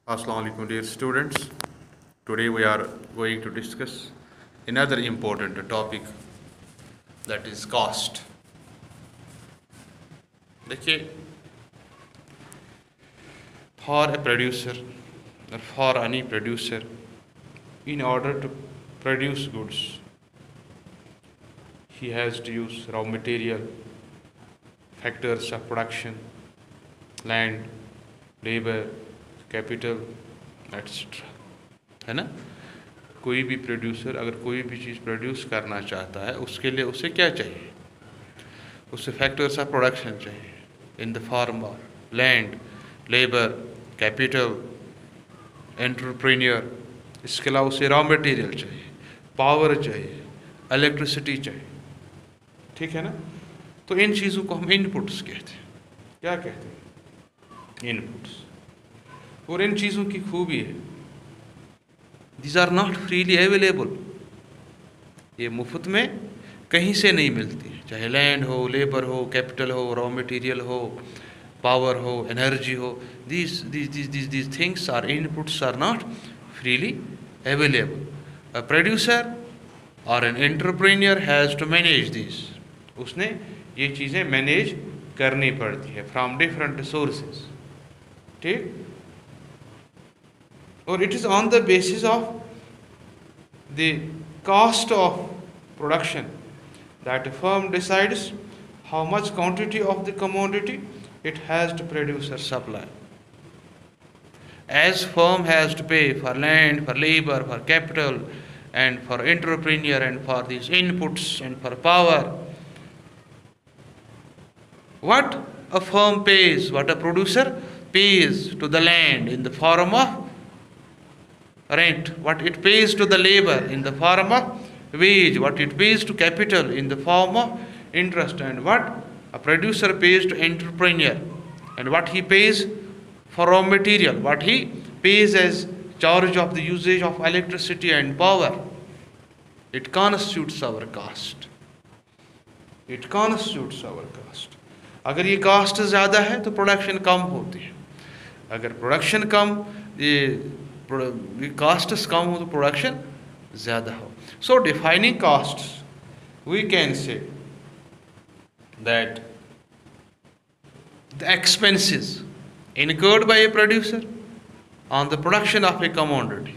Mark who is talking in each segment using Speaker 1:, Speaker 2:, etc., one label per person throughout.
Speaker 1: Assalamu alaikum dear students. Today we are going to discuss another important topic, that is cost. देखिए, for a producer or for any producer, in order to produce goods, he has to use raw material, factors of production, land, labor, capital etcetera, है ना। कोई भी producer अगर कोई भी चीज़ produce करना चाहता है, उसके लिए उसे क्या चाहिए? उसे फैक्टर्स ऑफ प्रोडक्शन चाहिए in the form of land, labour, capital, entrepreneur. इसके अलावा उसे रॉ मटेरियल चाहिए, पावर चाहिए, इलेक्ट्रिसिटी चाहिए, ठीक है ना। तो इन चीज़ों को हम इनपुट्स कहते हैं। क्या कहते हैं? इनपुट्स। और इन चीज़ों की खूबी है, these are not freely available. ये मुफ्त में कहीं से नहीं मिलती है, चाहे लैंड हो, लेबर हो, कैपिटल हो, रॉ मटेरियल हो, पावर हो, एनर्जी हो। these things are inputs are not freely available. A producer or an entrepreneur has to manage these. उसने ये चीज़ें मैनेज करनी पड़ती है फ्रॉम डिफरेंट सोर्सेज, ठीक। और it is on the basis of the cost of production that a firm decides how much quantity of the commodity it has to produce or supply. As firm has to pay for land, for labor, for capital, and for entrepreneur, and for these inputs, and for power, what a firm pays, what a producer pays to the land in the form of rent, what it pays to the labor in the form of wage, what it pays to capital in the form of interest, and what a producer pays to entrepreneur, and what he pays for raw material, what he pays as charge of the usage of electricity and power. It constitutes our cost. It constitutes our cost. अगर ये cast ज़्यादा है तो production कम होती है, अगर production कम, ये castes कम हो तो प्रोडक्शन ज़्यादा हो। So defining costs, we can say that the expenses incurred by a producer on the production of a commodity.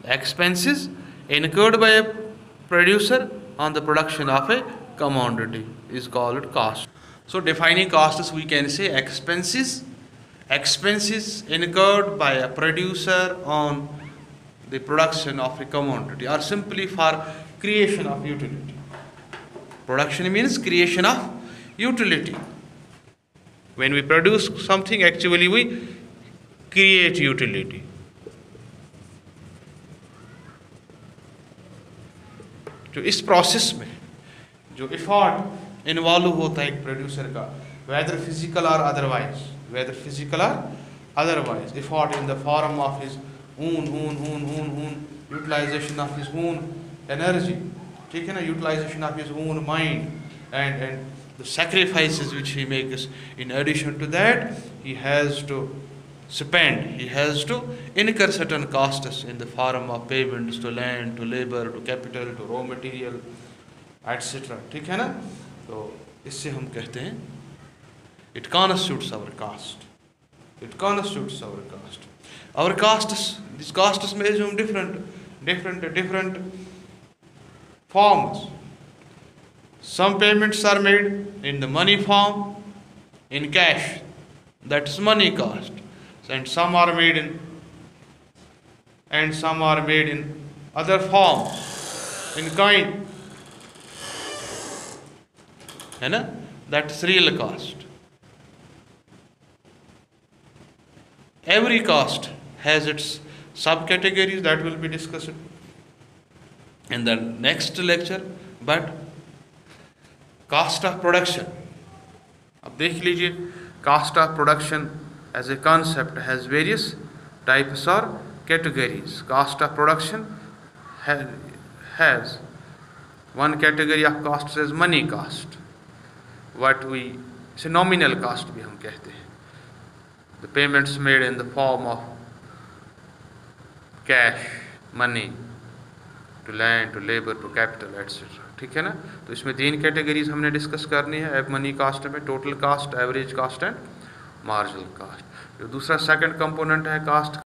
Speaker 1: The expenses incurred by a producer on the production of a commodity is called cost. So defining costs, we can say expenses incurred by a producer on the production of a commodity, or simply for creation of utility. Production means creation of utility. When we produce something, actually we create utility. तो इस process में जो effort involve होता है एक producer का, whether physical or otherwise, effort in the form of his own utilization of his own energy, ठीक है ना, utilization of his own mind, and the sacrifices which he makes. In addition to that, he has to spend, he has to incur certain costs in the form of payments to land, to labor, to capital, to raw material, etc. ठीक है ना। तो इससे हम कहते हैं it constitutes our cost. It constitutes our cost. Our costs, these costs may assume different forms. Some payments are made in the money form, in cash, that's money cost, and some are made in other forms, in kind, है ना, that's real cost. Every cost has its subcategories that will be discussed in the next lecture. But cost of production, अब देख लीजिए, cost of production as a concept has various types or categories. Cost of production has one category of costs as money cost, what we say nominal cost भी हम कहते हैं, the payments made in the form of cash, money, to land, to labour, to capital etcetera, ठीक है ना। तो इसमें 3 categories हमने डिस्कस करनी है अब मनी कास्ट में, total cost, average cost and marginal cost. जो दूसरा सेकंड कंपोनेंट है कास्ट